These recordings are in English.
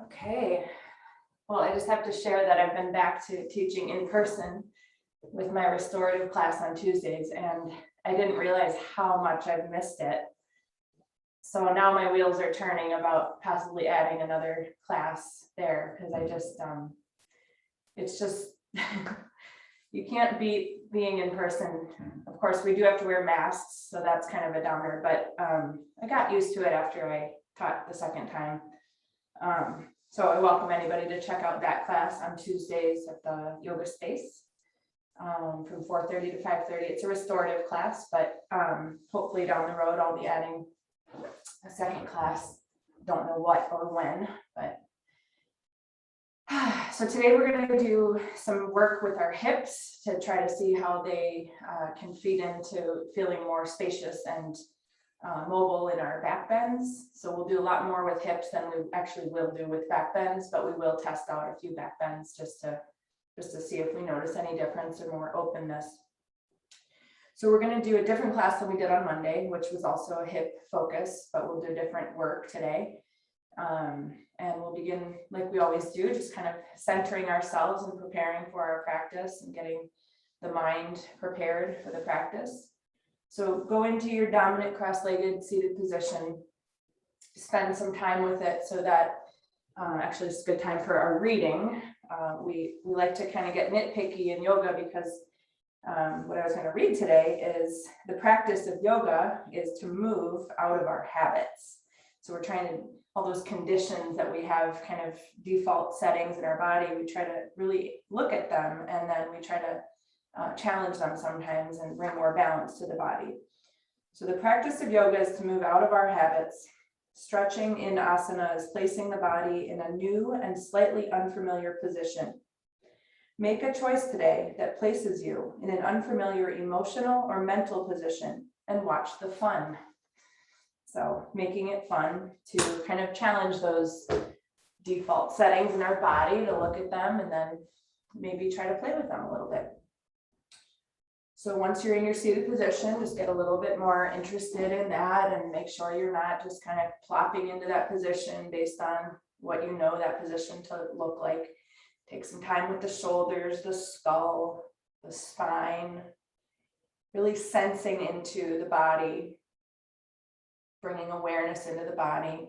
Okay, well, I just have to share that I've been back to teaching in person with my restorative class on Tuesdays, and I didn't realize how much I've missed it. So now my wheels are turning about possibly adding another class there, because I just, it's just, you can't beat being in person. Of course, we do have to wear masks, so that's kind of a downer, but I got used to it after I taught the second time. So I welcome anybody to check out that class on Tuesdays at the yoga space from 4:30 to 5:30. It's a restorative class, but hopefully down the road I'll be adding a second class. Don't know what or when, but so today we're going to do some work with our hips to try to see how they can feed into feeling more spacious and mobile in our back bends. So we'll do a lot more with hips than we actually will do with back bends, but we will test out a few back bends just to see if we notice any difference or more openness. So we're going to do a different class than we did on Monday, which was also a hip focus, but we'll do different work today. And we'll begin like we always do, just kind of centering ourselves and preparing for our practice and getting the mind prepared for the practice. So go into your dominant cross-legged seated position, spend some time with it so that actually it's a good time for our reading. We like to kind of get nitpicky in yoga because what I was going to read today is the practice of yoga is to move out of our habits. So we're trying to, all those conditions that we have kind of default settings in our body, we try to really look at them, and then we try to challenge them sometimes and bring more balance to the body. So the practice of yoga is to move out of our habits. Stretching in asana is placing the body in a new and slightly unfamiliar position. Make a choice today that places you in an unfamiliar emotional or mental position and watch the fun. So making it fun to kind of challenge those default settings in our body, to look at them and then maybe try to play with them a little bit. So once you're in your seated position, just get a little bit more interested in that and make sure you're not just kind of plopping into that position based on what you know that position to look like. Take some time with the shoulders, the skull, the spine, really sensing into the body, bringing awareness into the body.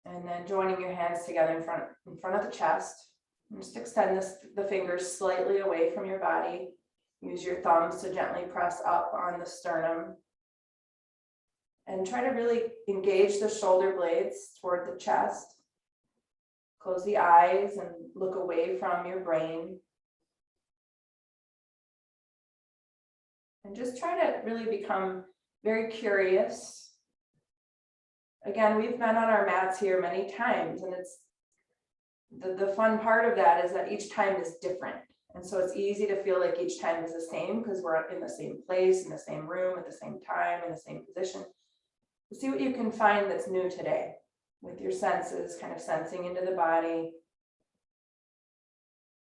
And then joining your hands together in front of the chest. Just extend the fingers slightly away from your body. Use your thumbs to gently press up on the sternum. And try to really engage the shoulder blades toward the chest. Close the eyes and look away from your brain. And just try to really become very curious. Again, we've been on our mats here many times, and it's the fun part of that is that each time is different. And so it's easy to feel like each time is the same because we're in the same place, in the same room, at the same time, in the same position. See what you can find that's new today with your senses, kind of sensing into the body.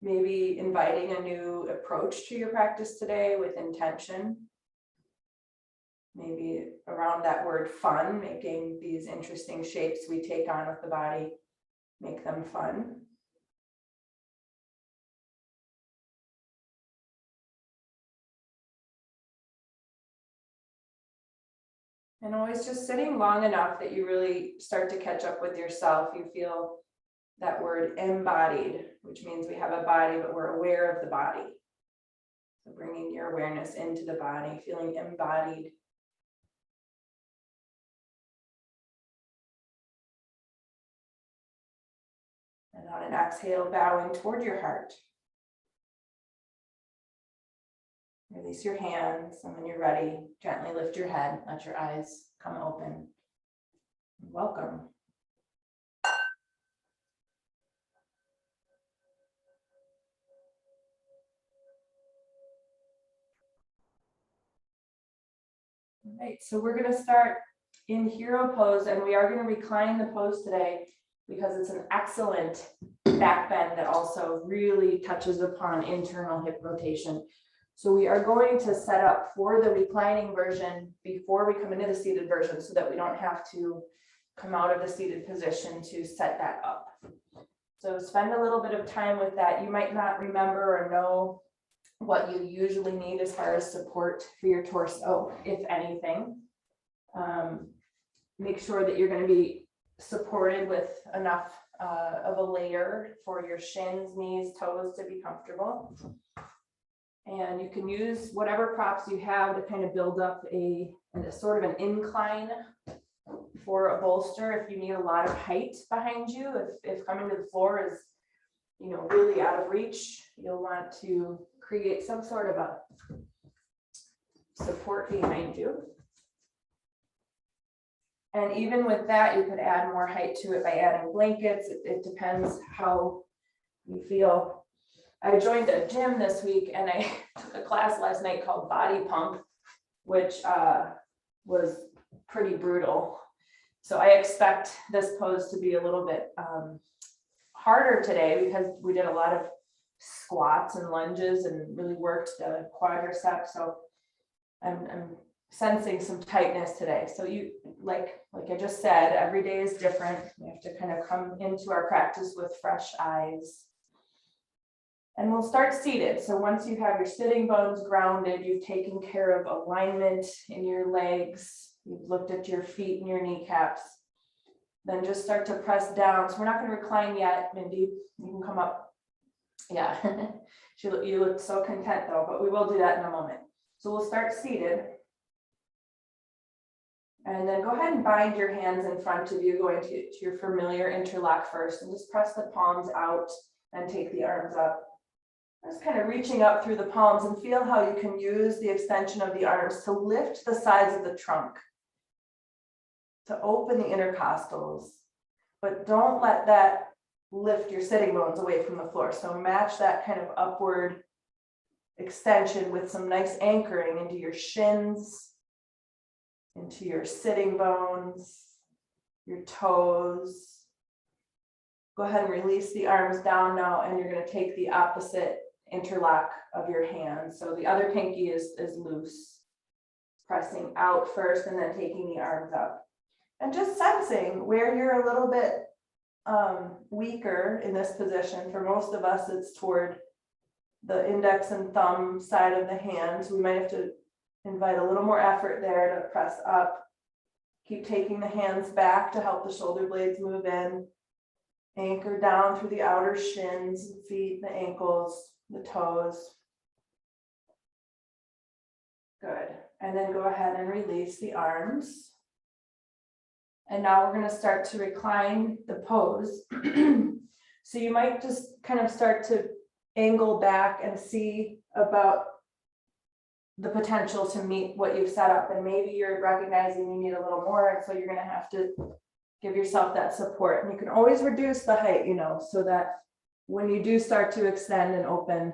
Maybe inviting a new approach to your practice today with intention. Maybe around that word fun, making these interesting shapes we take on with the body, make them fun. And always just sitting long enough that you really start to catch up with yourself. You feel that word embodied, which means we have a body, but we're aware of the body. So bringing your awareness into the body, feeling embodied. And on an exhale, bowing toward your heart. Release your hands, and when you're ready, gently lift your head, let your eyes come open. Welcome. All right, so we're going to start in hero pose, and we are going to recline the pose today because it's an excellent back bend that also really touches upon internal hip rotation. So we are going to set up for the reclining version before we come into the seated version so that we don't have to come out of the seated position to set that up. So spend a little bit of time with that. You might not remember or know what you usually need as far as support for your torso, if anything. Make sure that you're going to be supported with enough of a layer for your shins, knees, toes to be comfortable. And you can use whatever props you have to kind of build up a sort of an incline for a bolster if you need a lot of height behind you. If coming to the floor is, really out of reach, you'll want to create some sort of a support behind you. And even with that, you could add more height to it by adding blankets. It depends how you feel. I joined a gym this week and I took a class last night called Body Pump, which was pretty brutal. So I expect this pose to be a little bit harder today because we did a lot of squats and lunges and really worked the quadriceps. So I'm sensing some tightness today. So you like I just said, every day is different. We have to kind of come into our practice with fresh eyes. And we'll start seated. So once you have your sitting bones grounded, you've taken care of alignment in your legs, you've looked at your feet and your kneecaps, then just start to press down. So we're not going to recline yet, Mindy. You can come up. Yeah, you look so content though, but we will do that in a moment. So we'll start seated. And then go ahead and bind your hands in front of you, going to your familiar interlock first, and just press the palms out and take the arms up. Just kind of reaching up through the palms and feel how you can use the extension of the arms to lift the sides of the trunk, to open the intercostals, but don't let that lift your sitting bones away from the floor. So match that kind of upward extension with some nice anchoring into your shins, into your sitting bones, your toes. Go ahead and release the arms down now, and you're going to take the opposite interlock of your hands. So the other pinky is loose, pressing out first and then taking the arms up. And just sensing where you're a little bit weaker in this position. For most of us, it's toward the index and thumb side of the hands. We might have to invite a little more effort there to press up. Keep taking the hands back to help the shoulder blades move in. Anchor down through the outer shins, feet, the ankles, the toes. Good. And then go ahead and release the arms. And now we're going to start to recline the pose. So you might just kind of start to angle back and see about the potential to meet what you've set up. And maybe you're recognizing you need a little more. And so you're going to have to give yourself that support. And you can always reduce the height, so that when you do start to extend and open,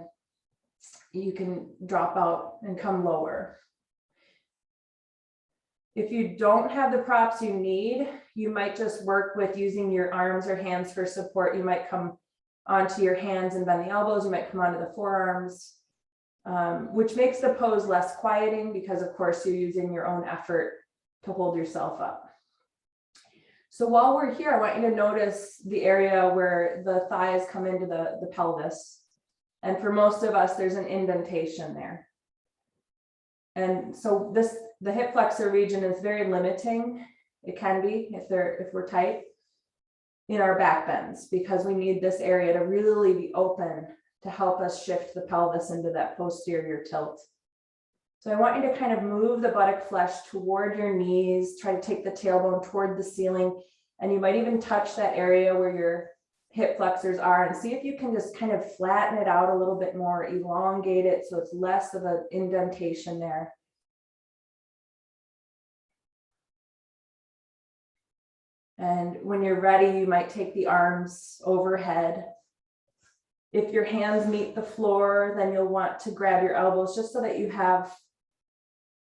you can drop out and come lower. If you don't have the props you need, you might just work with using your arms or hands for support. You might come onto your hands and bend the elbows. You might come onto the forearms, which makes the pose less quieting because, of course, you're using your own effort to hold yourself up. So while we're here, I want you to notice the area where the thighs come into the pelvis. And for most of us, there's an indentation there. And so the hip flexor region is very limiting. It can be if we're tight in our back bends, because we need this area to really be open to help us shift the pelvis into that posterior tilt. So I want you to kind of move the buttock flesh toward your knees, try to take the tailbone toward the ceiling, and you might even touch that area where your hip flexors are and see if you can just kind of flatten it out a little bit more, elongate it so it's less of an indentation there. And when you're ready, you might take the arms overhead. If your hands meet the floor, then you'll want to grab your elbows just so that you have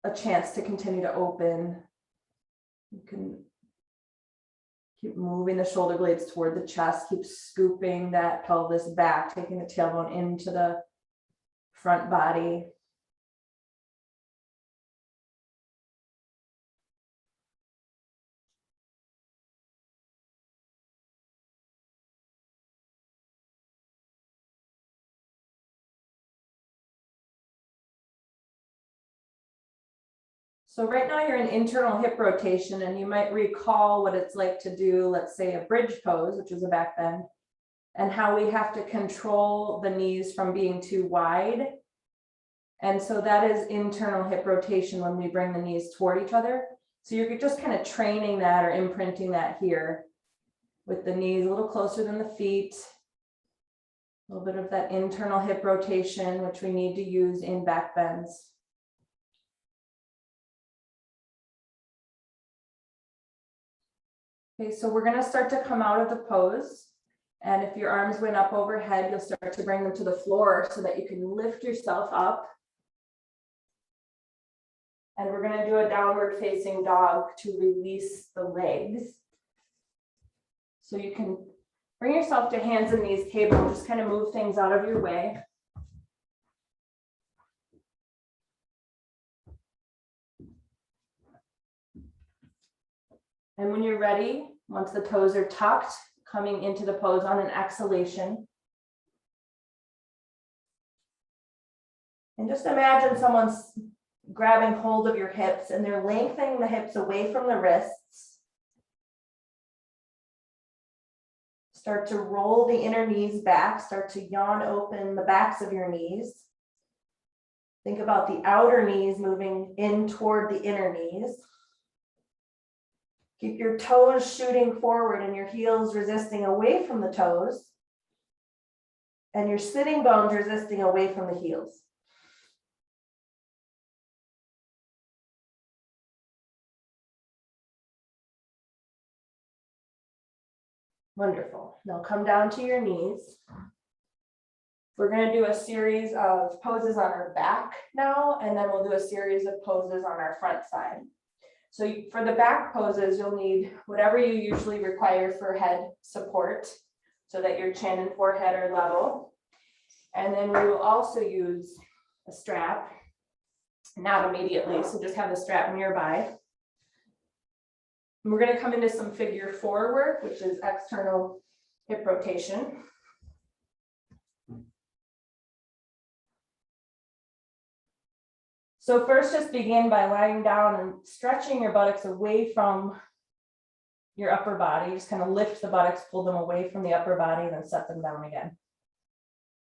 a chance to continue to open. You can keep moving the shoulder blades toward the chest, keep scooping that pelvis back, taking the tailbone into the front body. So right now you're in internal hip rotation, and you might recall what it's like to do, let's say, a bridge pose, which is a back bend, and how we have to control the knees from being too wide. And so that is internal hip rotation when we bring the knees toward each other. So you're just kind of training that or imprinting that here with the knees a little closer than the feet. A little bit of that internal hip rotation, which we need to use in back bends. Okay, so we're going to start to come out of the pose. And if your arms went up overhead, you'll start to bring them to the floor so that you can lift yourself up. And we're going to do a downward facing dog to release the legs. So you can bring yourself to hands and knees table and just kind of move things out of your way. And when you're ready, once the toes are tucked, coming into the pose on an exhalation. And just imagine someone's grabbing hold of your hips and they're lengthening the hips away from the wrists. Start to roll the inner knees back, start to yawn open the backs of your knees. Think about the outer knees moving in toward the inner knees. Keep your toes shooting forward and your heels resisting away from the toes. And your sitting bones resisting away from the heels. Wonderful. Now come down to your knees. We're going to do a series of poses on our back now, and then we'll do a series of poses on our front side. So for the back poses, you'll need whatever you usually require for head support so that your chin and forehead are level. And then we will also use a strap, not immediately, so just have the strap nearby. And we're going to come into some figure 4 work, which is external hip rotation. So first, just begin by lying down and stretching your buttocks away from your upper body. Just kind of lift the buttocks, pull them away from the upper body, and then set them down again.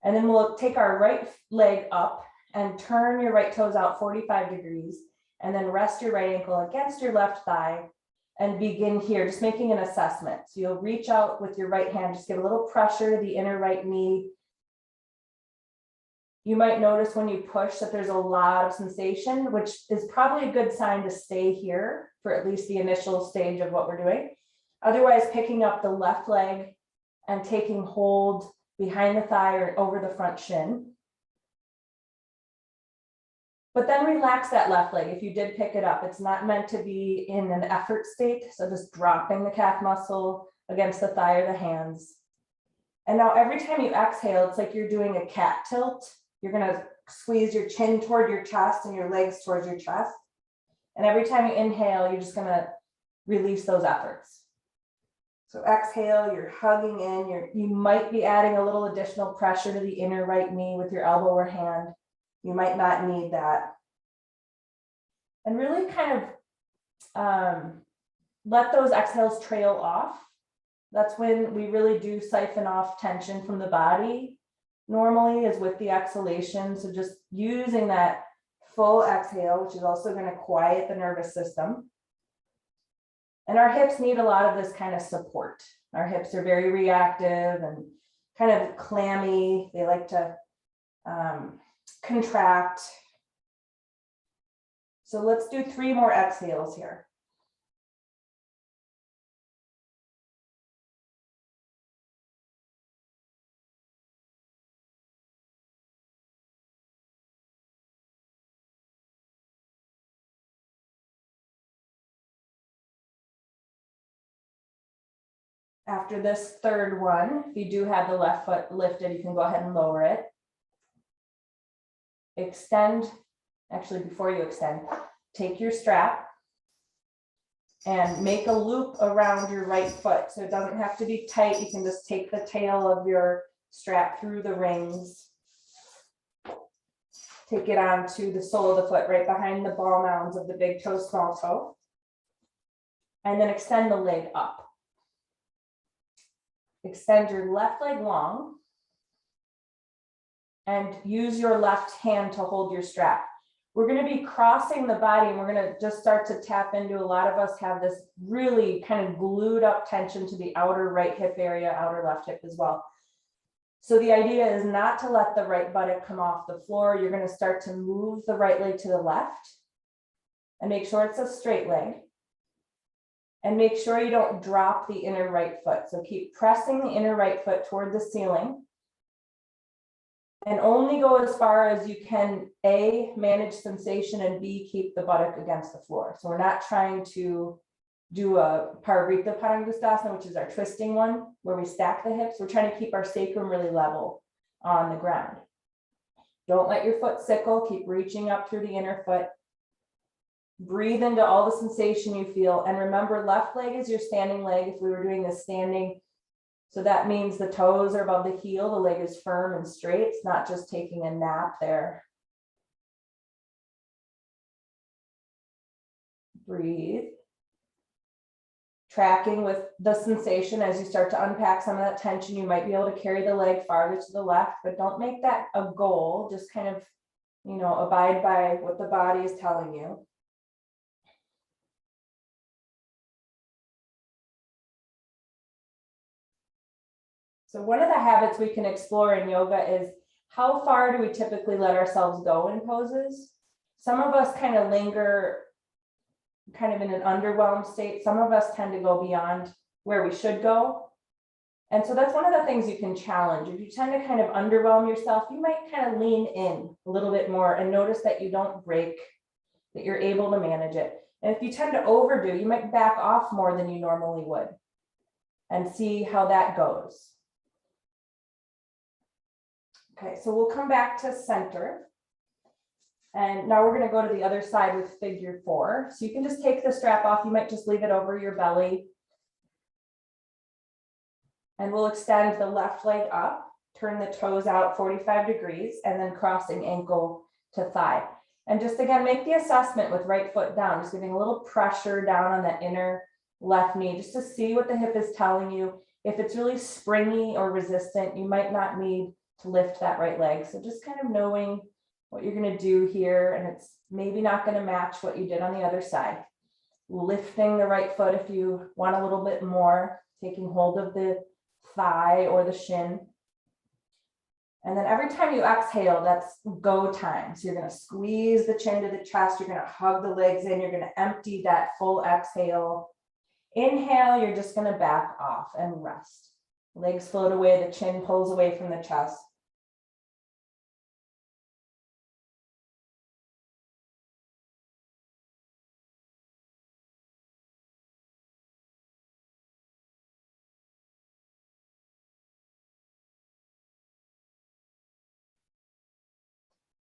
And then we'll take our right leg up and turn your right toes out 45 degrees, and then rest your right ankle against your left thigh and begin here, just making an assessment. So you'll reach out with your right hand, just give a little pressure to the inner right knee. You might notice when you push that there's a lot of sensation, which is probably a good sign to stay here for at least the initial stage of what we're doing. Otherwise, picking up the left leg and taking hold behind the thigh or over the front shin. But then relax that left leg. If you did pick it up, it's not meant to be in an effort state. So just dropping the calf muscle against the thigh or the hands. And now every time you exhale, it's like you're doing a cat tilt. You're going to squeeze your chin toward your chest and your legs towards your chest. And every time you inhale, you're just going to release those efforts. So exhale, you're hugging in. You might be adding a little additional pressure to the inner right knee with your elbow or hand. You might not need that. And really kind of let those exhales trail off. That's when we really do siphon off tension from the body. Normally is with the exhalation. So just using that full exhale, which is also going to quiet the nervous system. And our hips need a lot of this kind of support. Our hips are very reactive and kind of clammy. They like to contract. So let's do 3 more exhales here. After this third one, if you do have the left foot lifted, you can go ahead and lower it. Extend, actually before you extend, take your strap and make a loop around your right foot. So it doesn't have to be tight. You can just take the tail of your strap through the rings. Take it onto the sole of the foot, right behind the ball mounds of the big toe, small toe. And then extend the leg up. Extend your left leg long. And use your left hand to hold your strap. We're going to be crossing the body, and we're going to just start to tap into, a lot of us have this really kind of glued up tension to the outer right hip area, outer left hip as well. So the idea is not to let the right buttock come off the floor. You're going to start to move the right leg to the left and make sure it's a straight leg. And make sure you don't drop the inner right foot. So keep pressing the inner right foot toward the ceiling. And only go as far as you can, A, manage sensation, and B, keep the buttock against the floor. So we're not trying to do a Parivrtta Padangusthasana, which is our twisting one, where we stack the hips. We're trying to keep our sacrum really level on the ground. Don't let your foot sickle. Keep reaching up through the inner foot. Breathe into all the sensation you feel. And remember, left leg is your standing leg if we were doing this standing. So that means the toes are above the heel, the leg is firm and straight. It's not just taking a nap there. Breathe. Tracking with the sensation as you start to unpack some of that tension. You might be able to carry the leg farther to the left, but don't make that a goal. Just kind of, abide by what the body is telling you. So one of the habits we can explore in yoga is, how far do we typically let ourselves go in poses? Some of us kind of linger kind of in an underwhelmed state. Some of us tend to go beyond where we should go. And so that's one of the things you can challenge. If you tend to kind of underwhelm yourself, you might kind of lean in a little bit more and notice that you don't break, that you're able to manage it. And if you tend to overdo, you might back off more than you normally would and see how that goes. Okay, so we'll come back to center. And now we're going to go to the other side with figure 4. So you can just take the strap off. You might just leave it over your belly. And we'll extend the left leg up, turn the toes out 45 degrees, and then crossing ankle to thigh. And just again, make the assessment with right foot down, just giving a little pressure down on that inner left knee, just to see what the hip is telling you. If it's really springy or resistant, you might not need to lift that right leg. So just kind of knowing what you're going to do here, and it's maybe not going to match what you did on the other side. Lifting the right foot if you want a little bit more, taking hold of the thigh or the shin. And then every time you exhale, that's go time. So you're going to squeeze the chin to the chest. You're going to hug the legs in. You're going to empty that full exhale. Inhale, you're just going to back off and rest. Legs float away. The chin pulls away from the chest.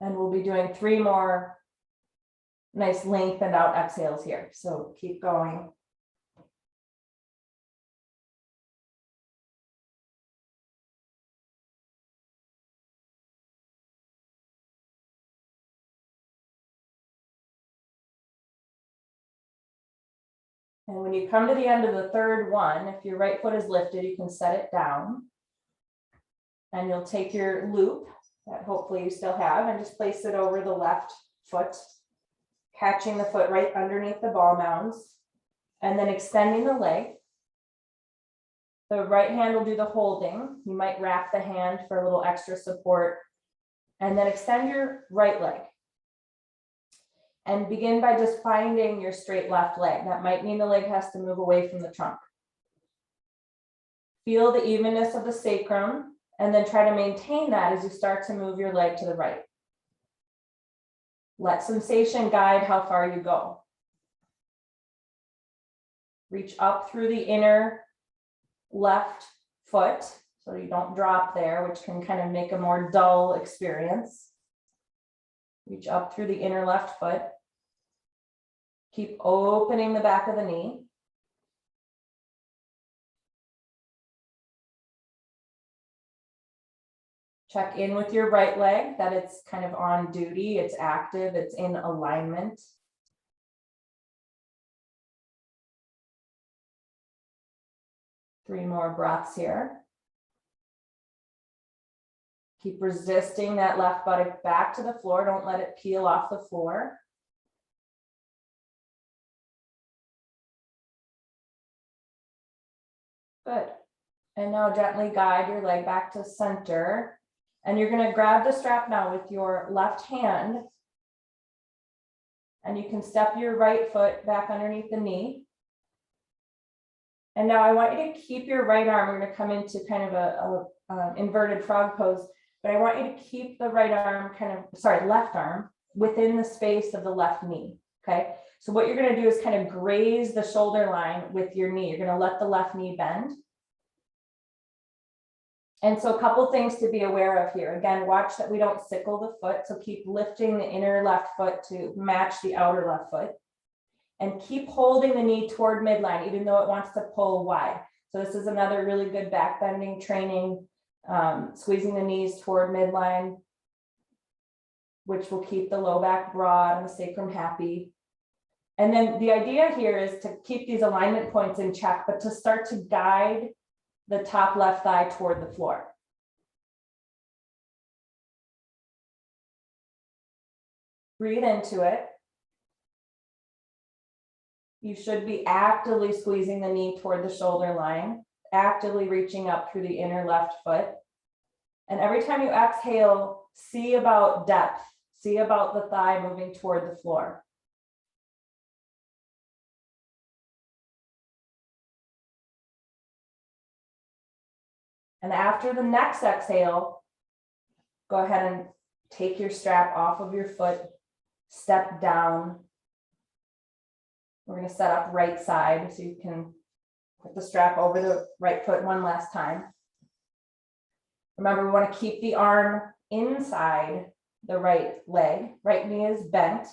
And we'll be doing 3 more nice lengthened out exhales here. So keep going. And when you come to the end of the third one, if your right foot is lifted, you can set it down. And you'll take your loop that hopefully you still have and just place it over the left foot, catching the foot right underneath the ball mounds, and then extending the leg. The right hand will do the holding. You might wrap the hand for a little extra support, and then extend your right leg. And begin by just finding your straight left leg. That might mean the leg has to move away from the trunk. Feel the evenness of the sacrum, and then try to maintain that as you start to move your leg to the right. Let sensation guide how far you go. Reach up through the inner left foot so you don't drop there, which can kind of make a more dull experience. Reach up through the inner left foot. Keep opening the back of the knee. Check in with your right leg that it's kind of on duty, it's active, it's in alignment. Three more breaths here. Keep resisting that left buttock back to the floor. Don't let it peel off the floor. Good. And now gently guide your leg back to center. And you're going to grab the strap now with your left hand. And you can step your right foot back underneath the knee. And now I want you to keep your right arm. We're going to come into kind of a inverted frog pose. But I want you to keep the right arm left arm within the space of the left knee, okay? So what you're gonna do is kind of graze the shoulder line with your knee. You're gonna let the left knee bend. And so a couple things to be aware of here. Again, watch that we don't sickle the foot. So keep lifting the inner left foot to match the outer left foot. And keep holding the knee toward midline, even though it wants to pull wide. So this is another really good back bending training. Squeezing the knees toward midline, which will keep the low back broad and the sacrum happy. And then the idea here is to keep these alignment points in check, but to start to guide the top left thigh toward the floor. Breathe into it. You should be actively squeezing the knee toward the shoulder line, actively reaching up through the inner left foot. And every time you exhale, see about depth, see about the thigh moving toward the floor. And after the next exhale, go ahead and take your strap off of your foot, step down. We're going to set up right side so you can put the strap over the right foot one last time. Remember, we want to keep the arm inside the right leg. Right knee is bent.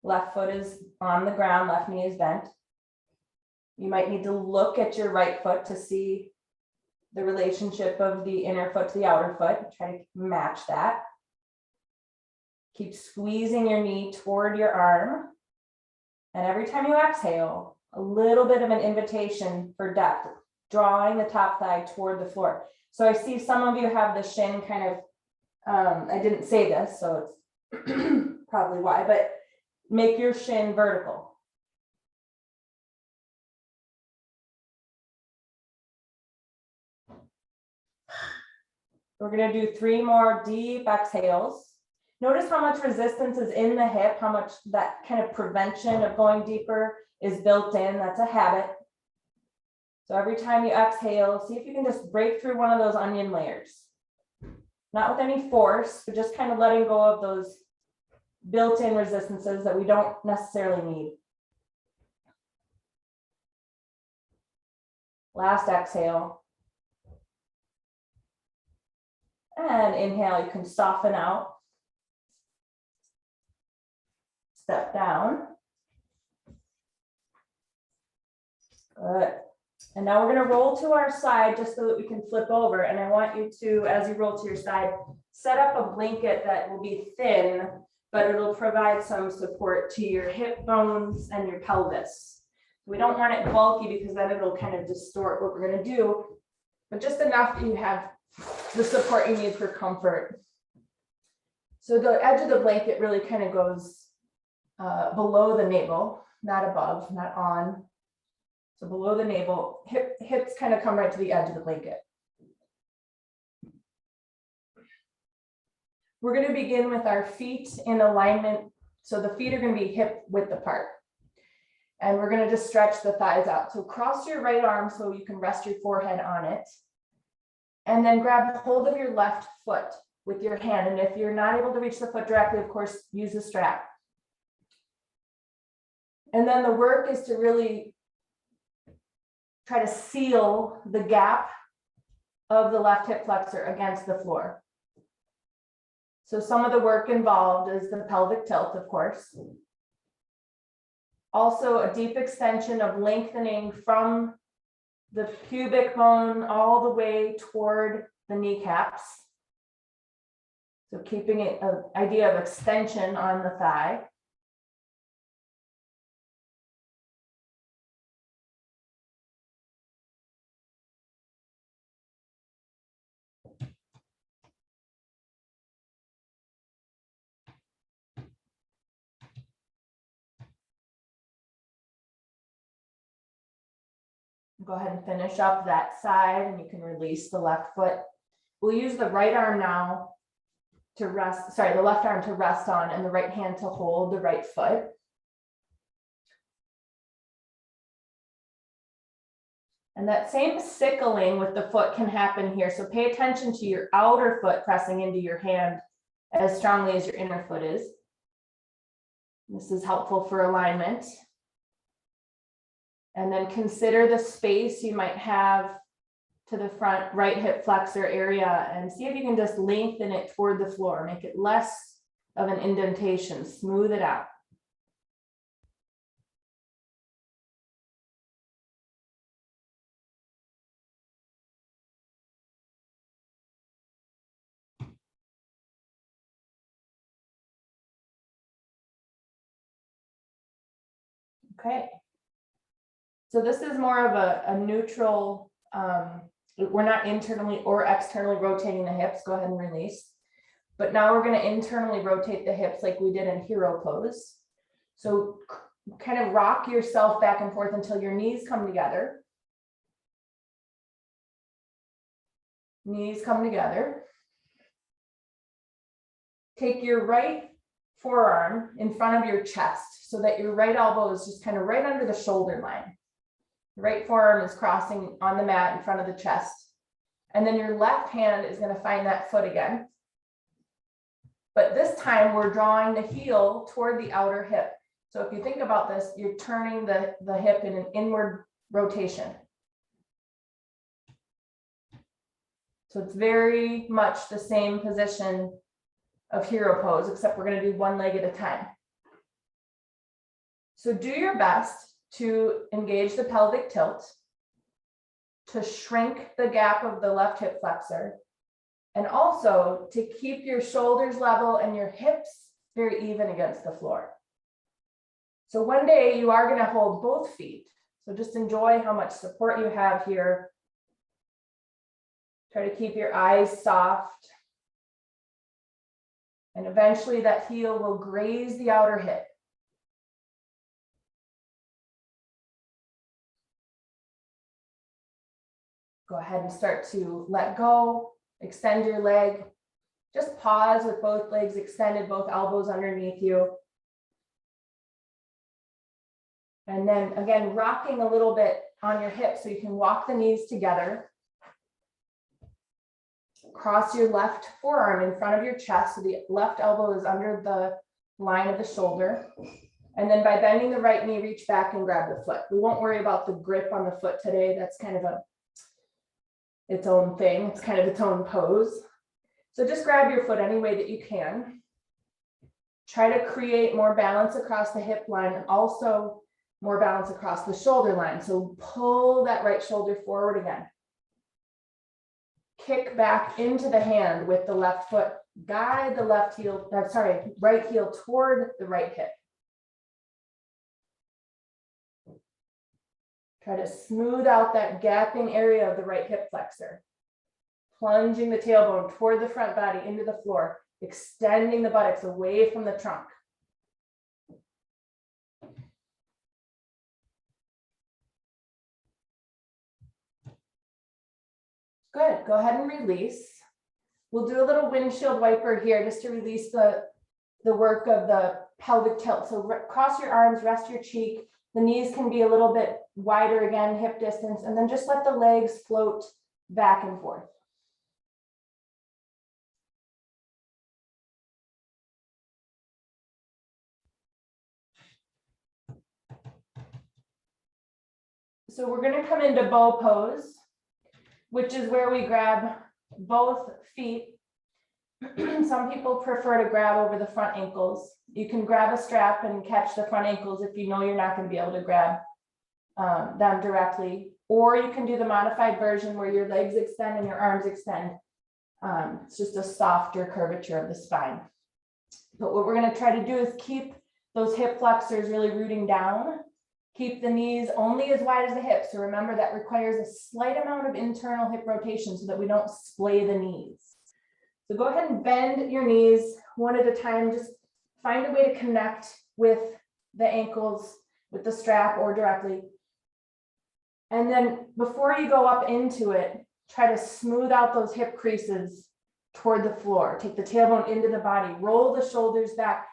Left foot is on the ground, left knee is bent. You might need to look at your right foot to see the relationship of the inner foot to the outer foot. Try to match that. Keep squeezing your knee toward your arm. And every time you exhale, a little bit of an invitation for depth, drawing the top thigh toward the floor. So I see some of you have the shin kind of, I didn't say this, so it's probably why, but make your shin vertical. We're going to do 3 more deep exhales. Notice how much resistance is in the hip, how much that kind of prevention of going deeper is built in. That's a habit. So every time you exhale, see if you can just break through one of those onion layers. Not with any force, but just kind of letting go of those built-in resistances that we don't necessarily need. Last exhale. And inhale, you can soften out. Step down. Good. And now we're going to roll to our side just so that we can flip over. And I want you to, as you roll to your side, set up a blanket that will be thin, but it'll provide some support to your hip bones and your pelvis. We don't want it bulky because then it'll kind of distort what we're going to do, but just enough that you have the support you need for comfort. So the edge of the blanket really kind of goes below the navel, not above, not on. So below the navel, hips kind of come right to the edge of the blanket. We're going to begin with our feet in alignment. So the feet are going to be hip width apart. And we're going to just stretch the thighs out. So cross your right arm so you can rest your forehead on it. And then grab hold of your left foot with your hand. And if you're not able to reach the foot directly, of course, use the strap. And then the work is to really try to seal the gap of the left hip flexor against the floor. So some of the work involved is the pelvic tilt, of course. Also a deep extension of lengthening from the pubic bone all the way toward the kneecaps. So keeping it an idea of extension on the thigh. Go ahead and finish up that side, and you can release the left foot. We'll use the right arm now to rest, sorry, the left arm to rest on and the right hand to hold the right foot. And that same sickling with the foot can happen here. So pay attention to your outer foot pressing into your hand as strongly as your inner foot is. This is helpful for alignment. And then consider the space you might have to the front right hip flexor area and see if you can just lengthen it toward the floor, make it less of an indentation, smooth it out. Okay. So this is more of a neutral, we're not internally or externally rotating the hips. Go ahead and release. But now we're going to internally rotate the hips like we did in hero pose. So kind of rock yourself back and forth until your knees come together. Knees come together. Take your right forearm in front of your chest so that your right elbow is just kind of right under the shoulder line. The right forearm is crossing on the mat in front of the chest. And then your left hand is going to find that foot again. But this time we're drawing the heel toward the outer hip. So if you think about this, you're turning the hip in an inward rotation. So it's very much the same position of hero pose, except we're going to do one leg at a time. So do your best to engage the pelvic tilt, to shrink the gap of the left hip flexor, and also to keep your shoulders level and your hips very even against the floor. So one day you are going to hold both feet. So just enjoy how much support you have here. Try to keep your eyes soft. And eventually that heel will graze the outer hip. Go ahead and start to let go, extend your leg. Just pause with both legs extended, both elbows underneath you. And then again, rocking a little bit on your hips so you can walk the knees together. Cross your left forearm in front of your chest so the left elbow is under the line of the shoulder. And then by bending the right knee, reach back and grab the foot. We won't worry about the grip on the foot today. That's kind of its own thing. It's kind of its own pose. So just grab your foot any way that you can. Try to create more balance across the hip line and also more balance across the shoulder line. So pull that right shoulder forward again. Kick back into the hand with the left foot. Guide the right heel toward the right hip. Try to smooth out that gapping area of the right hip flexor. Plunging the tailbone toward the front body into the floor, extending the buttocks away from the trunk. Good, go ahead and release. We'll do a little windshield wiper here just to release the work of the pelvic tilt. So cross your arms, rest your cheek. The knees can be a little bit wider again, hip distance, and then just let the legs float back and forth. So we're going to come into bow pose, which is where we grab both feet. Some people prefer to grab over the front ankles. You can grab a strap and catch the front ankles if you know you're not going to be able to grab them directly. Or you can do the modified version where your legs extend and your arms extend. It's just a softer curvature of the spine. But what we're going to try to do is keep those hip flexors really rooting down. Keep the knees only as wide as the hips. So remember that requires a slight amount of internal hip rotation so that we don't splay the knees. So go ahead and bend your knees one at a time. Just find a way to connect with the ankles, with the strap or directly. And then before you go up into it, try to smooth out those hip creases toward the floor. Take the tailbone into the body, roll the shoulders back,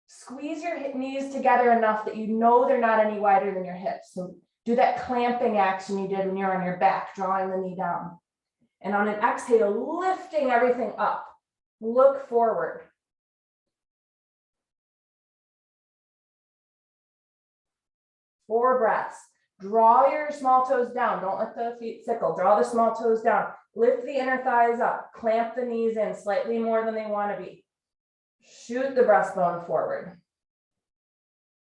squeeze your knees together enough that you know they're not any wider than your hips. So do that clamping action you did when you're on your back, drawing the knee down. And on an exhale, lifting everything up. Look forward. Four breaths. Draw your small toes down. Don't let the feet sickle. Draw the small toes down. Lift the inner thighs up. Clamp the knees in slightly more than they want to be. Shoot the breastbone forward.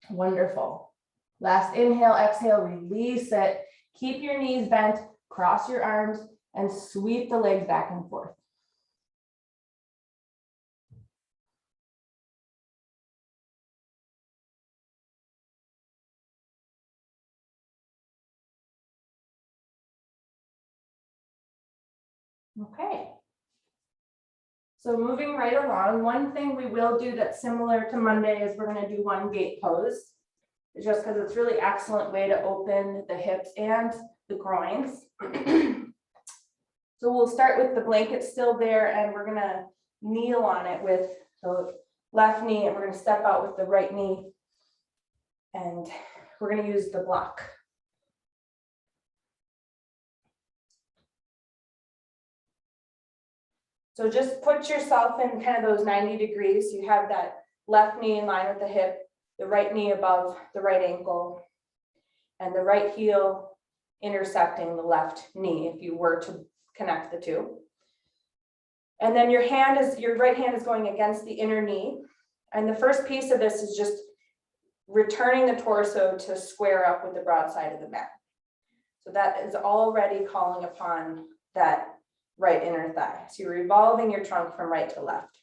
Wonderful. Last inhale, exhale, release it. Keep your knees bent, cross your arms, and sweep the legs back and forth. Okay. So moving right along, one thing we will do that's similar to Monday is we're going to do one gate pose, just because it's really excellent way to open the hips and the groins. So we'll start with the blanket still there, and we're going to kneel on it with the left knee, and we're going to step out with the right knee, and we're going to use the block. So just put yourself in kind of those 90 degrees. You have that left knee in line with the hip, the right knee above the right ankle, and the right heel intersecting the left knee if you were to connect the two. And then your right hand is going against the inner knee. And the first piece of this is just returning the torso to square up with the broad side of the mat. So that is already calling upon that right inner thigh. So you're revolving your trunk from right to left.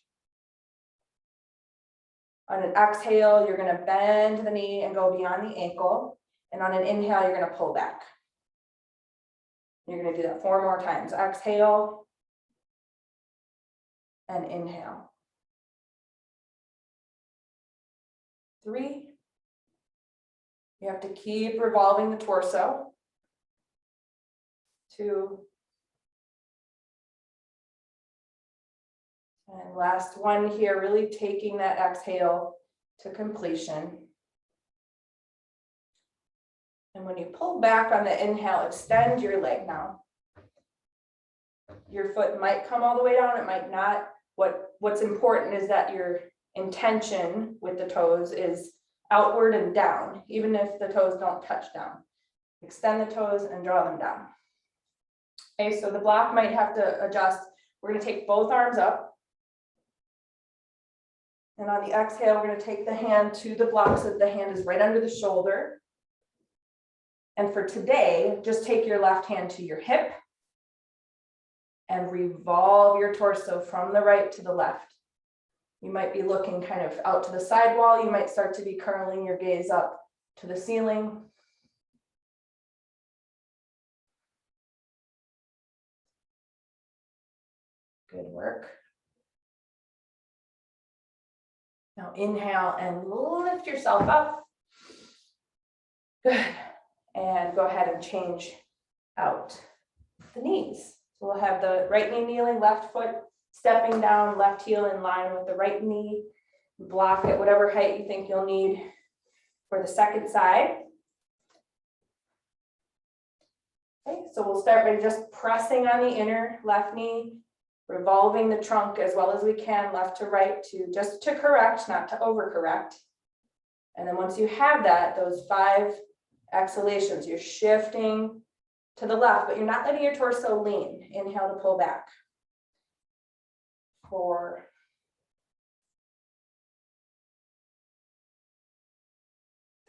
On an exhale, you're going to bend the knee and go beyond the ankle. And on an inhale, you're going to pull back. You're going to do that 4 more times. Exhale and inhale. 3. You have to keep revolving the torso. 2. And last one here, really taking that exhale to completion. And when you pull back on the inhale, extend your leg now. Your foot might come all the way down, it might not. What's important is that your intention with the toes is outward and down, even if the toes don't touch down. Extend the toes and draw them down. Okay, so the block might have to adjust. We're going to take both arms up. And on the exhale, we're going to take the hand to the block so that the hand is right under the shoulder. And for today, just take your left hand to your hip and revolve your torso from the right to the left. You might be looking kind of out to the sidewall. You might start to be curling your gaze up to the ceiling. Good work. Now inhale and lift yourself up. Good. And go ahead and change out the knees. So we'll have the right knee kneeling, left foot stepping down, left heel in line with the right knee. Block at whatever height you think you'll need for the second side. Okay, so we'll start by just pressing on the inner left knee, revolving the trunk as well as we can, left to right, just to correct, not to overcorrect. And then once you have that, those 5 exhalations, you're shifting to the left, but you're not letting your torso lean. Inhale to pull back. 4.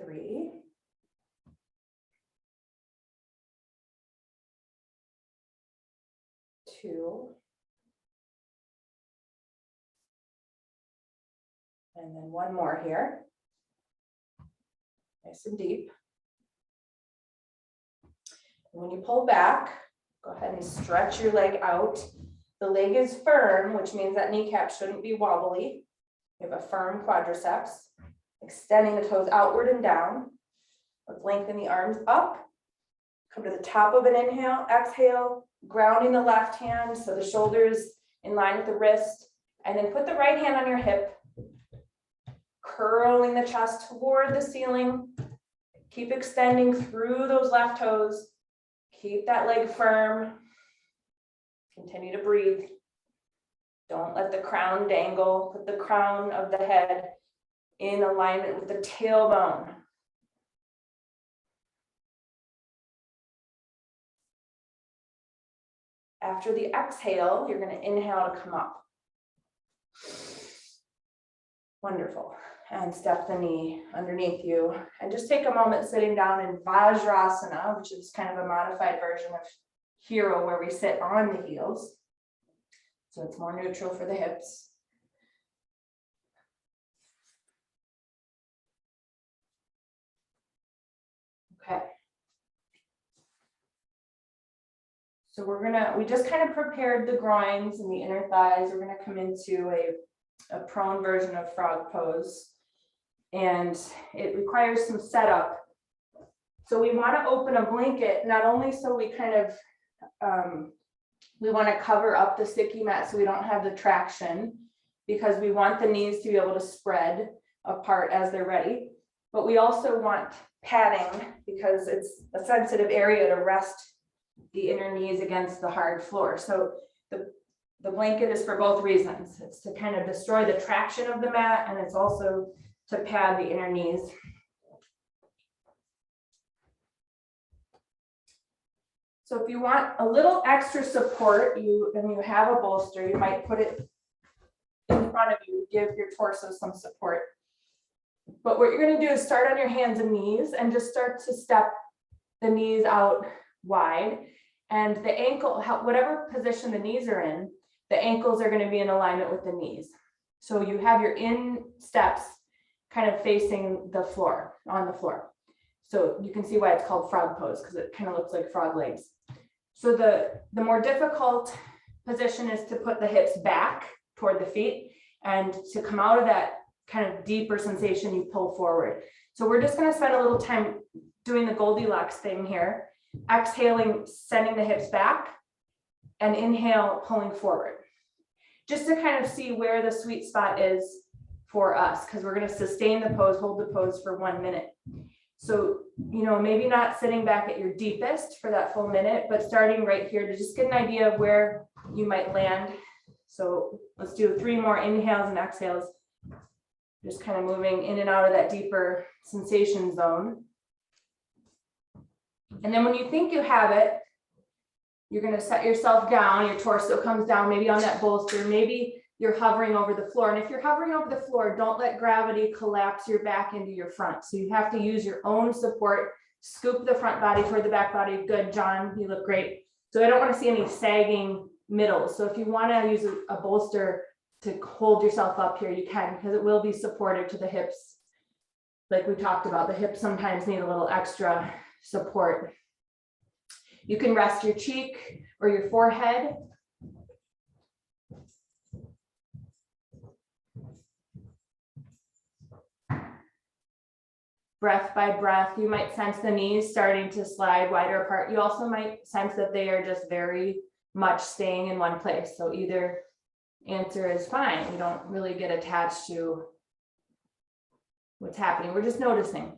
3. 2. And then one more here. Nice and deep. And when you pull back, go ahead and stretch your leg out. The leg is firm, which means that kneecap shouldn't be wobbly. You have a firm quadriceps. Extending the toes outward and down. Let's lengthen the arms up. Come to the top of an inhale, exhale, grounding the left hand so the shoulders in line with the wrist. And then put the right hand on your hip, curling the chest toward the ceiling. Keep extending through those left toes. Keep that leg firm. Continue to breathe. Don't let the crown dangle. Put the crown of the head in alignment with the tailbone. After the exhale, you're going to inhale to come up. Wonderful. And step the knee underneath you. And just take a moment sitting down in Vajrasana, which is kind of a modified version of Hero, where we sit on the heels. So it's more neutral for the hips. Okay. So we just kind of prepared the groins and the inner thighs. We're going to come into a prone version of frog pose. And it requires some setup. So we want to open a blanket, not only so we kind of, we want to cover up the sticky mat so we don't have the traction, because we want the knees to be able to spread apart as they're ready. But we also want padding because it's a sensitive area to rest the inner knees against the hard floor. So the blanket is for both reasons. It's to kind of destroy the traction of the mat, and it's also to pad the inner knees. So if you want a little extra support, and you have a bolster, you might put it in front of you, give your torso some support. But what you're going to do is start on your hands and knees and just start to step the knees out wide. And the ankle, whatever position the knees are in, the ankles are going to be in alignment with the knees. So you have your insteps kind of facing the floor, on the floor. So you can see why it's called frog pose, because it kind of looks like frog legs. So the more difficult position is to put the hips back toward the feet, and to come out of that kind of deeper sensation, you pull forward. So we're just going to spend a little time doing the Goldilocks thing here. Exhaling, sending the hips back, and inhale, pulling forward. Just to kind of see where the sweet spot is for us, because we're going to sustain the pose, hold the pose for 1 minute. So, maybe not sitting back at your deepest for that full minute, but starting right here to just get an idea of where you might land. So let's do 3 more inhales and exhales. Just kind of moving in and out of that deeper sensation zone. And then when you think you have it, you're going to set yourself down, your torso comes down, maybe on that bolster, maybe you're hovering over the floor. And if you're hovering over the floor, don't let gravity collapse your back into your front. So you have to use your own support, scoop the front body toward the back body. Good, John, you look great. So I don't want to see any sagging middles. So if you want to use a bolster to hold yourself up here, you can, because it will be supportive to the hips. Like we talked about, the hips sometimes need a little extra support. You can rest your cheek or your forehead. Breath by breath, you might sense the knees starting to slide wider apart. You also might sense that they are just very much staying in one place. So either answer is fine. We don't really get attached to what's happening. We're just noticing.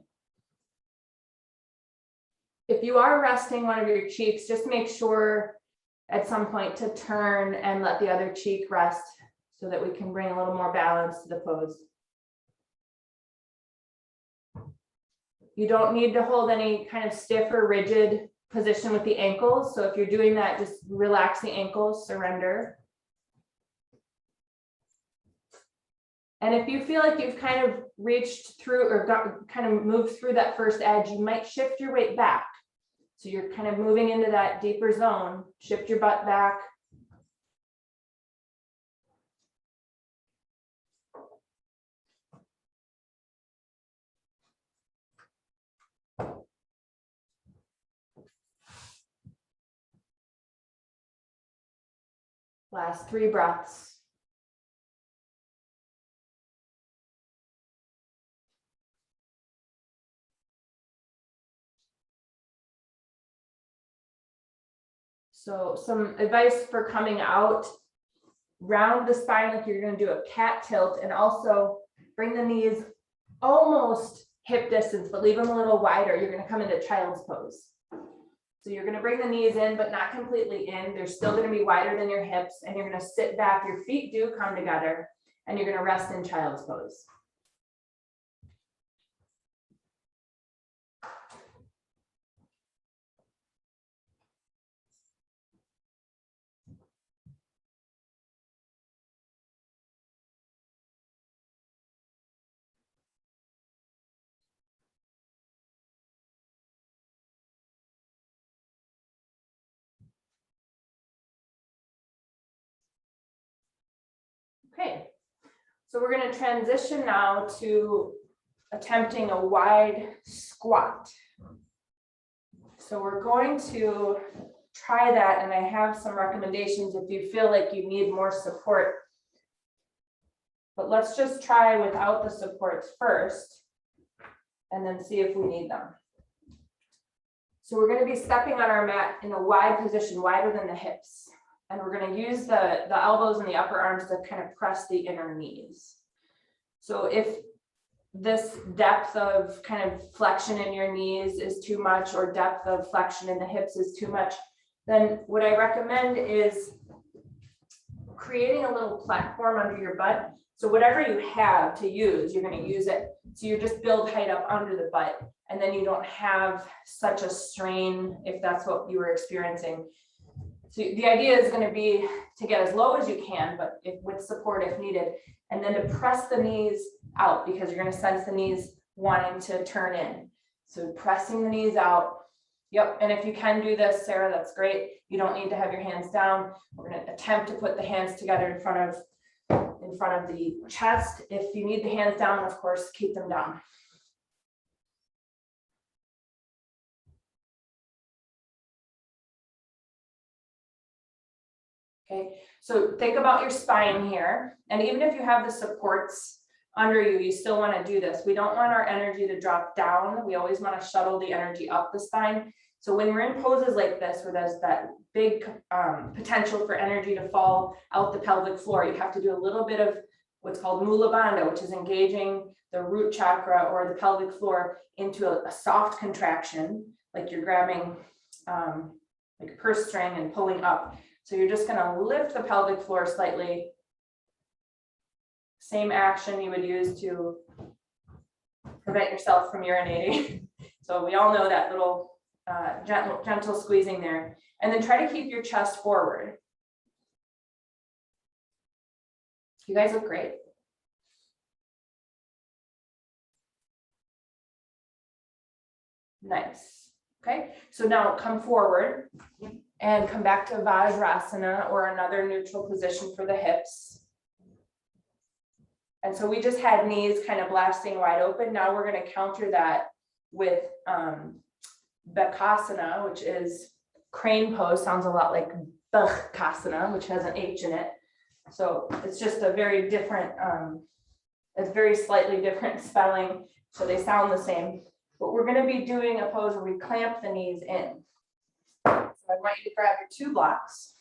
If you are resting one of your cheeks, just make sure at some point to turn and let the other cheek rest so that we can bring a little more balance to the pose. You don't need to hold any kind of stiff or rigid position with the ankles. So if you're doing that, just relax the ankles, surrender. And if you feel like you've kind of reached through or kind of moved through that first edge, you might shift your weight back. So you're kind of moving into that deeper zone. Shift your butt back. Last 3 breaths. So some advice for coming out, round the spine like you're going to do a cat tilt, and also bring the knees almost hip distance, but leave them a little wider. You're going to come into child's pose. So you're going to bring the knees in, but not completely in. They're still going to be wider than your hips, and you're going to sit back. Your feet do come together, and you're going to rest in child's pose. Okay, so we're going to transition now to attempting a wide squat. So we're going to try that, and I have some recommendations if you feel like you need more support. But let's just try without the supports first, and then see if we need them. So we're going to be stepping on our mat in a wide position, wider than the hips. And we're going to use the elbows and the upper arms to kind of press the inner knees. So if this depth of kind of flexion in your knees is too much, or depth of flexion in the hips is too much, then what I recommend is creating a little platform under your butt. So whatever you have to use, you're going to use it. So you just build height up under the butt, and then you don't have such a strain if that's what you were experiencing. So the idea is going to be to get as low as you can, but with support if needed, and then to press the knees out, because you're going to sense the knees wanting to turn in. So pressing the knees out. Yep. And if you can do this, Sarah, that's great. You don't need to have your hands down. We're going to attempt to put the hands together in front of the chest. If you need the hands down, of course, keep them down. Okay, so think about your spine here. And even if you have the supports under you, you still want to do this. We don't want our energy to drop down. We always want to shuttle the energy up the spine. So when we're in poses like this, where there's that big potential for energy to fall out the pelvic floor, you have to do a little bit of what's called mula bandha, which is engaging the root chakra or the pelvic floor into a soft contraction, like you're grabbing like a purse string and pulling up. So you're just going to lift the pelvic floor slightly. Same action you would use to prevent yourself from urinating. So we all know that little gentle squeezing there. And then try to keep your chest forward. You guys look great. Nice. Okay, so now come forward and come back to Vajrasana, or another neutral position for the hips. And so we just had knees kind of blasting wide open. Now we're going to counter that with Bakasana, which is crane pose. Sounds a lot like Bakasana, which has an H in it. So it's just a very different, it's very slightly different spelling. So they sound the same. But we're going to be doing a pose where we clamp the knees in. So I want you to grab your 2 blocks.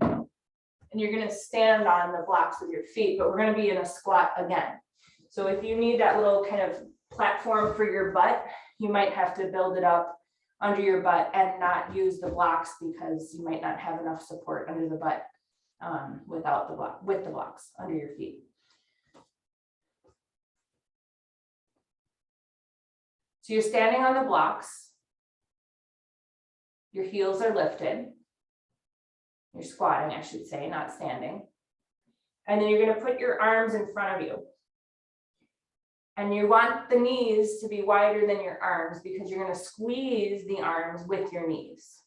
And you're going to stand on the blocks with your feet, but we're going to be in a squat again. So if you need that little kind of platform for your butt, you might have to build it up under your butt and not use the blocks, because you might not have enough support under the butt without the block, with the blocks under your feet. So you're standing on the blocks. Your heels are lifted. You're squatting, I should say, not standing. And then you're going to put your arms in front of you. And you want the knees to be wider than your arms, because you're going to squeeze the arms with your knees.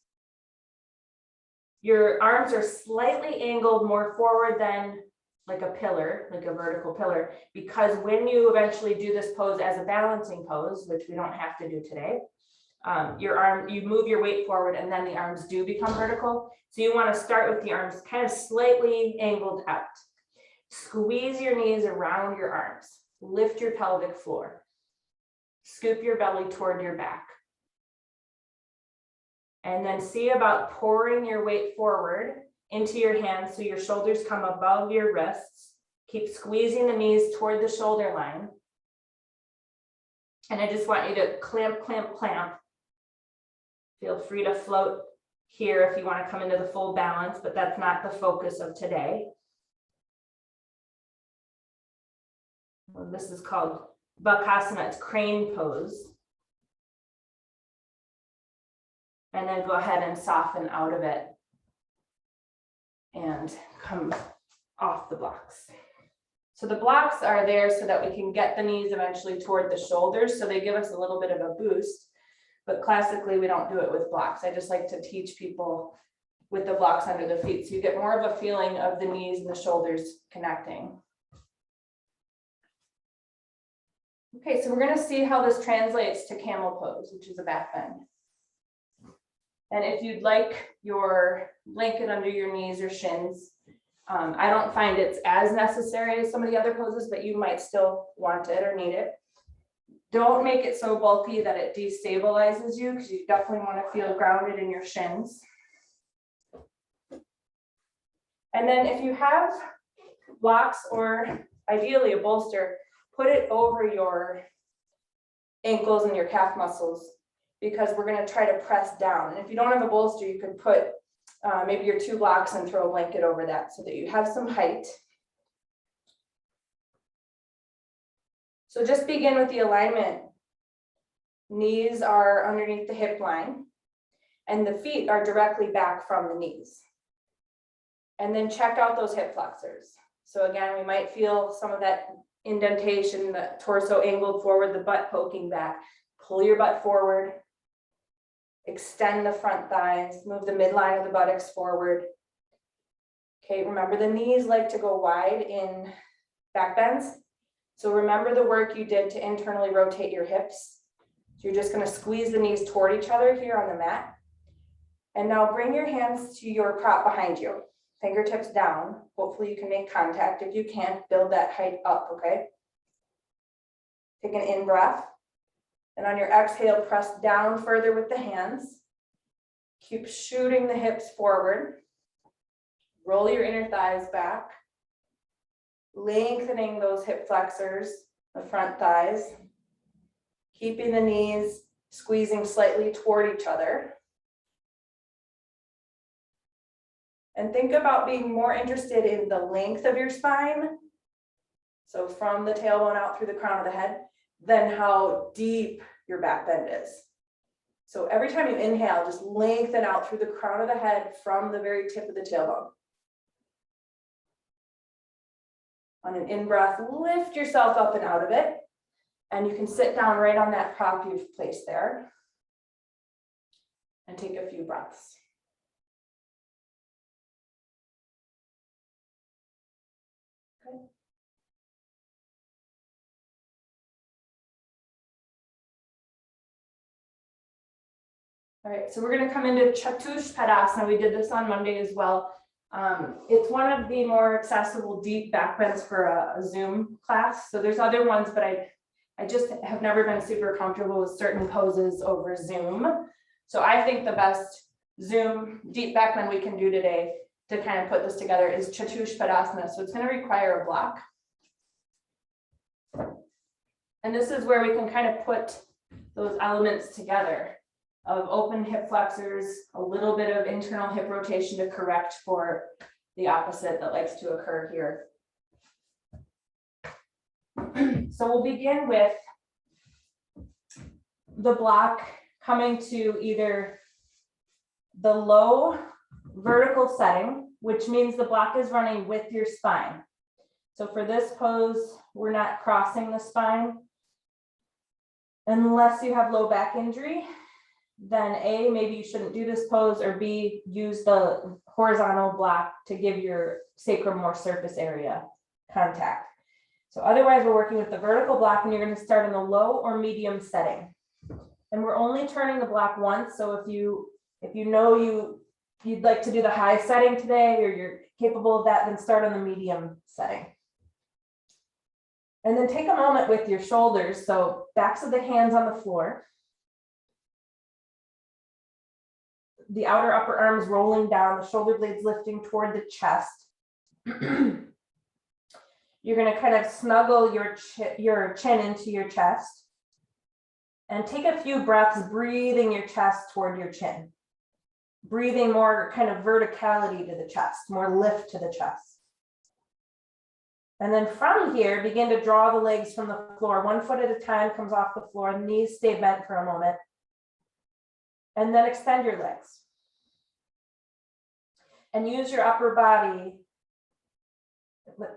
Your arms are slightly angled more forward than like a pillar, like a vertical pillar, because when you eventually do this pose as a balancing pose, which we don't have to do today, your arm, you move your weight forward and then the arms do become vertical. So you want to start with the arms kind of slightly angled out. Squeeze your knees around your arms. Lift your pelvic floor. Scoop your belly toward your back. And then see about pouring your weight forward into your hands so your shoulders come above your wrists. Keep squeezing the knees toward the shoulder line. And I just want you to clamp, clamp, clamp. Feel free to float here if you want to come into the full balance, but that's not the focus of today. Well, this is called Bakasana, it's crane pose. And then go ahead and soften out of it and come off the blocks. So the blocks are there so that we can get the knees eventually toward the shoulders. So they give us a little bit of a boost, but classically we don't do it with blocks. I just like to teach people with the blocks under the feet. So you get more of a feeling of the knees and the shoulders connecting. Okay, so we're going to see how this translates to camel pose, which is a back bend. And if you'd like your blanket under your knees or shins, I don't find it's as necessary as some of the other poses, but you might still want it or need it. Don't make it so bulky that it destabilizes you, because you definitely want to feel grounded in your shins. And then if you have blocks or ideally a bolster, put it over your ankles and your calf muscles, because we're going to try to press down. And if you don't have a bolster, you could put maybe your 2 blocks and throw a blanket over that so that you have some height. So just begin with the alignment. Knees are underneath the hip line and the feet are directly back from the knees. And then check out those hip flexors. So again, we might feel some of that indentation, the torso angled forward, the butt poking back. Pull your butt forward. Extend the front thighs, move the midline of the buttocks forward. Okay, remember the knees like to go wide in back bends. So remember the work you did to internally rotate your hips. So you're just going to squeeze the knees toward each other here on the mat. And now bring your hands to your prop behind you. Fingertips down. Hopefully you can make contact. If you can't, build that height up, okay? Take an in breath. And on your exhale, press down further with the hands. Keep shooting the hips forward. Roll your inner thighs back. Lengthening those hip flexors, the front thighs. Keeping the knees squeezing slightly toward each other. And think about being more interested in the length of your spine. So from the tailbone out through the crown of the head, than how deep your back bend is. So every time you inhale, just lengthen out through the crown of the head from the very tip of the tailbone. On an in-breath, lift yourself up and out of it. And you can sit down right on that prop you've placed there. And take a few breaths. Okay. All right, so we're going to come into Chatushpadasana. We did this on Monday as well. It's one of the more accessible deep back bends for a Zoom class. So there's other ones, but I just have never been super comfortable with certain poses over Zoom. So I think the best Zoom deep back bend we can do today to kind of put this together is Chatushpadasana. So it's going to require a block. And this is where we can kind of put those elements together of open hip flexors, a little bit of internal hip rotation to correct for the opposite that likes to occur here. So we'll begin with the block coming to either the low vertical setting, which means the block is running with your spine. So for this pose, we're not crossing the spine. Unless you have low back injury, then A, maybe you shouldn't do this pose, or B, use the horizontal block to give your sacrum more surface area contact. So otherwise, we're working with the vertical block, and you're going to start in the low or medium setting. And we're only turning the block once. So if you know you'd like to do the high setting today, or you're capable of that, then start on the medium setting. And then take a moment with your shoulders, so backs of the hands on the floor, the outer upper arms rolling down, the shoulder blades lifting toward the chest. You're going to kind of snuggle your chin into your chest and take a few breaths, breathing your chest toward your chin, breathing more kind of verticality to the chest, more lift to the chest. And then from here, begin to draw the legs from the floor. 1 foot at a time comes off the floor. Knees stay bent for a moment. And then extend your legs. And use your upper body.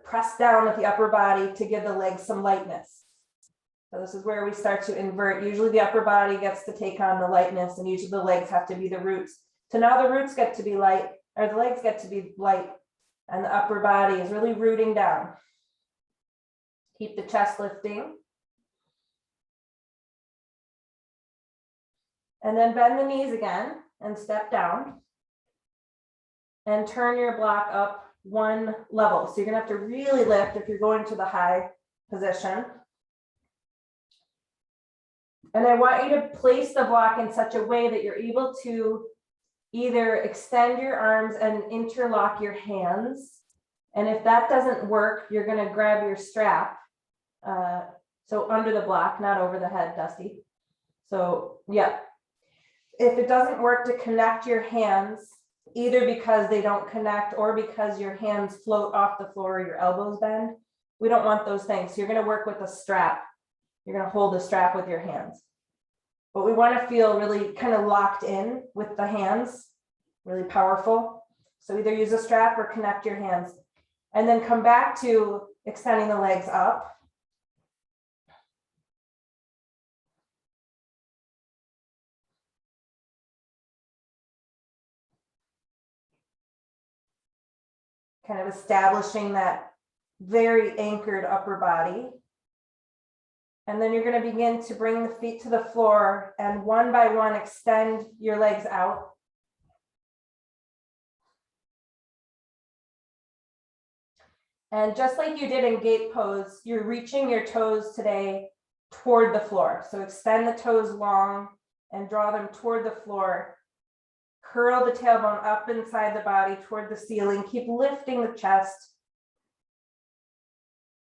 Press down with the upper body to give the legs some lightness. So this is where we start to invert. Usually the upper body gets to take on the lightness, and usually the legs have to be the roots. So now the roots get to be light, or the legs get to be light, and the upper body is really rooting down. Keep the chest lifting. And then bend the knees again and step down. And turn your block up 1 level. So you're gonna have to really lift if you're going to the high position. And I want you to place the block in such a way that you're able to either extend your arms and interlock your hands. And if that doesn't work, you're gonna grab your strap. So under the block, not over the head, Dusty. So yeah, if it doesn't work to connect your hands, either because they don't connect or because your hands float off the floor or your elbows bend, we don't want those things. So you're going to work with a strap. You're going to hold the strap with your hands. But we want to feel really kind of locked in with the hands, really powerful. So either use a strap or connect your hands. And then come back to extending the legs up. Kind of establishing that very anchored upper body. And then you're going to begin to bring the feet to the floor and 1 by 1 extend your legs out. And just like you did in gate pose, you're reaching your toes today toward the floor. So extend the toes long and draw them toward the floor. Curl the tailbone up inside the body toward the ceiling. Keep lifting the chest.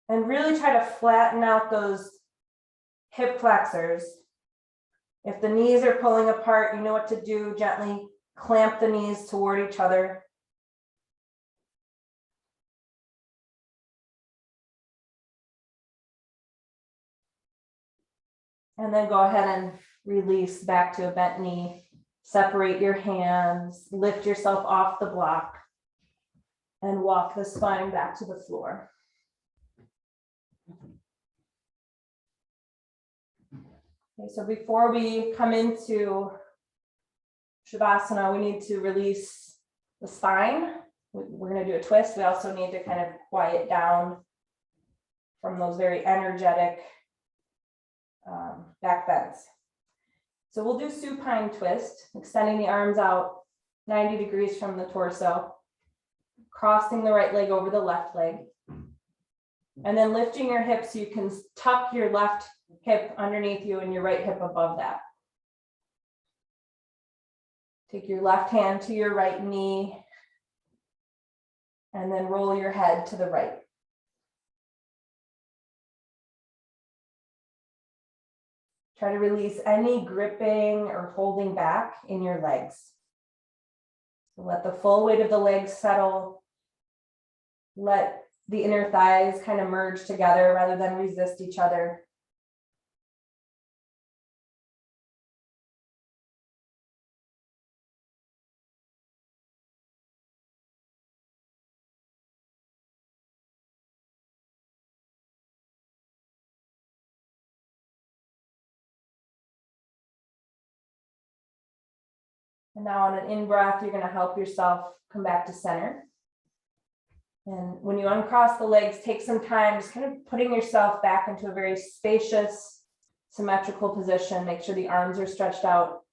And really try to flatten out those hip flexors. If the knees are pulling apart, you know what to do. Gently clamp the knees toward each other. And then go ahead and release back to a bent knee. Separate your hands, lift yourself off the block, and walk the spine back to the floor. Okay, so before we come into Shavasana, we need to release the spine. We're going to do a twist. We also need to kind of quiet down from those very energetic back bends. So we'll do supine twist, extending the arms out 90 degrees from the torso, crossing the right leg over the left leg, and then lifting your hips so you can tuck your left hip underneath you and your right hip above that. Take your left hand to your right knee, and then roll your head to the right. Try to release any gripping or holding back in your legs. So let the full weight of the legs settle. Let the inner thighs kind of merge together rather than resist each other. And now on an in-breath, you're going to help yourself come back to center. And when you uncross the legs, take some time just kind of putting yourself back into a very spacious, symmetrical position. Make sure the arms are stretched out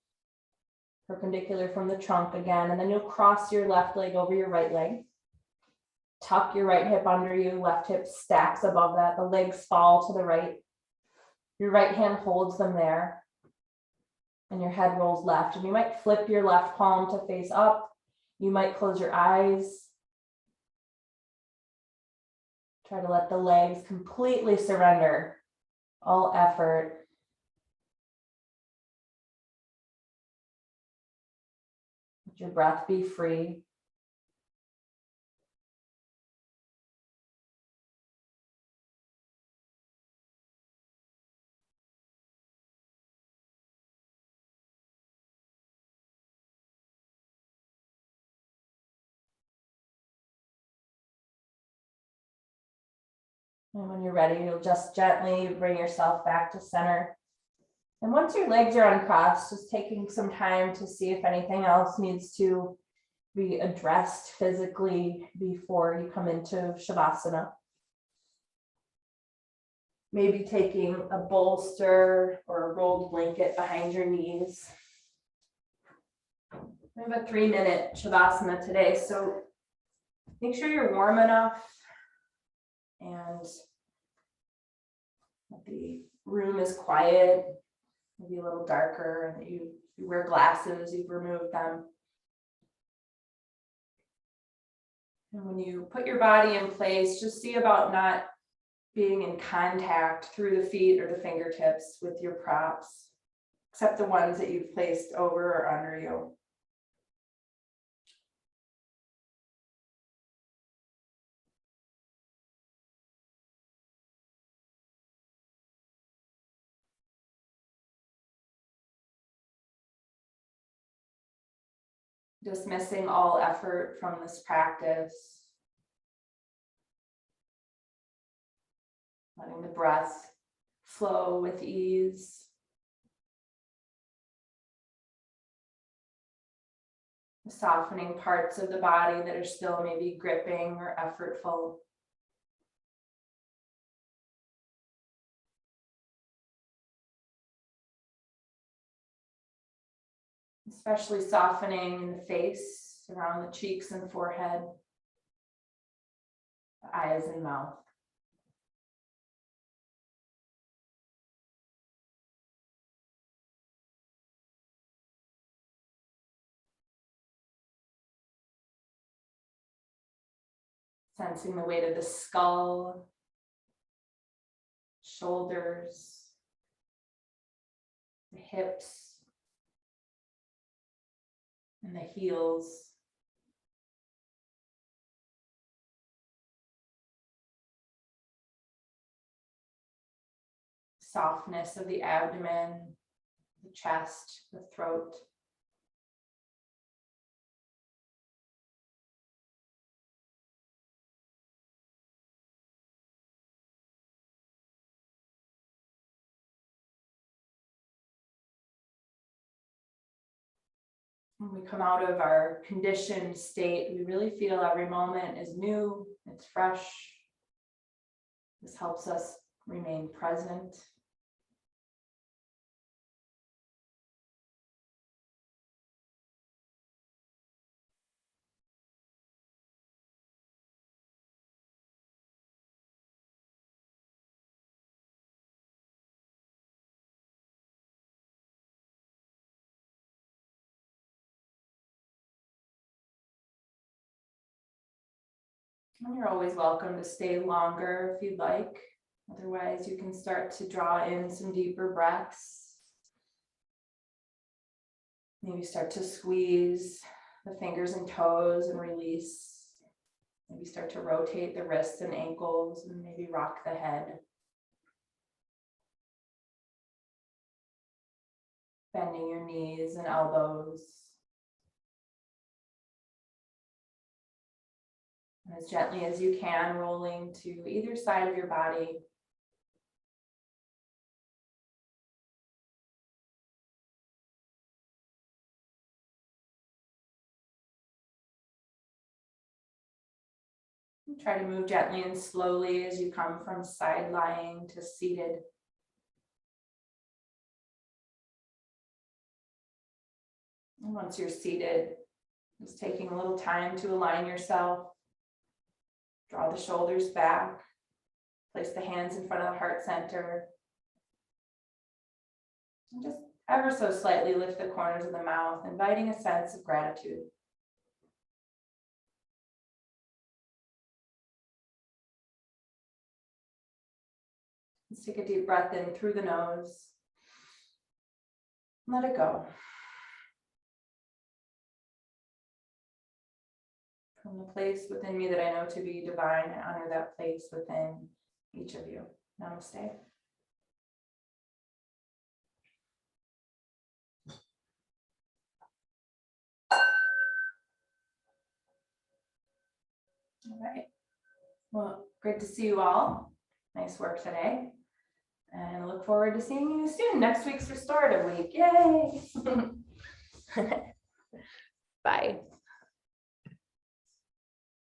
perpendicular from the trunk again, and then you'll cross your left leg over your right leg. Tuck your right hip under you, left hip stacks above that. The legs fall to the right. Your right hand holds them there, and your head rolls left. And you might flip your left palm to face up. You might close your eyes. Try to let the legs completely surrender all effort. Let your breath be free. And when you're ready, you'll just gently bring yourself back to center. And once your legs are uncrossed, just taking some time to see if anything else needs to be addressed physically before you come into Shavasana. Maybe taking a bolster or a rolled blanket behind your knees. We have a 3-minute Shavasana today, so make sure you're warm enough and the room is quiet, maybe a little darker, and you wear glasses, you've removed them. And when you put your body in place, just see about not being in contact through the feet or the fingertips with your props, except the ones that you've placed over or under you. Dismissing all effort from this practice. Letting the breath flow with ease. Softening parts of the body that are still maybe gripping or effortful. Especially softening in the face, around the cheeks and forehead, the eyes and mouth. Sensing the weight of the skull, shoulders, the hips, and the heels. Softness of the abdomen, the chest, the throat. When we come out of our conditioned state, we really feel every moment is new, it's fresh. This helps us remain present. And you're always welcome to stay longer if you'd like. Otherwise, you can start to draw in some deeper breaths. Maybe start to squeeze the fingers and toes and release. Maybe start to rotate the wrists and ankles and maybe rock the head. Bending your knees and elbows. And as gently as you can, rolling to either side of your body. And try to move gently and slowly as you come from side lying to seated. And once you're seated, just taking a little time to align yourself. Draw the shoulders back. Place the hands in front of the heart center. And just ever so slightly lift the corners of the mouth, inviting a sense of gratitude. Let's take a deep breath in through the nose. Let it go. From the place within me that I know to be divine, I honor that place within each of you. Namaste. All right. Well, great to see you all. Nice work today. And I look forward to seeing you soon. Next week's restorative week. Yay! Bye.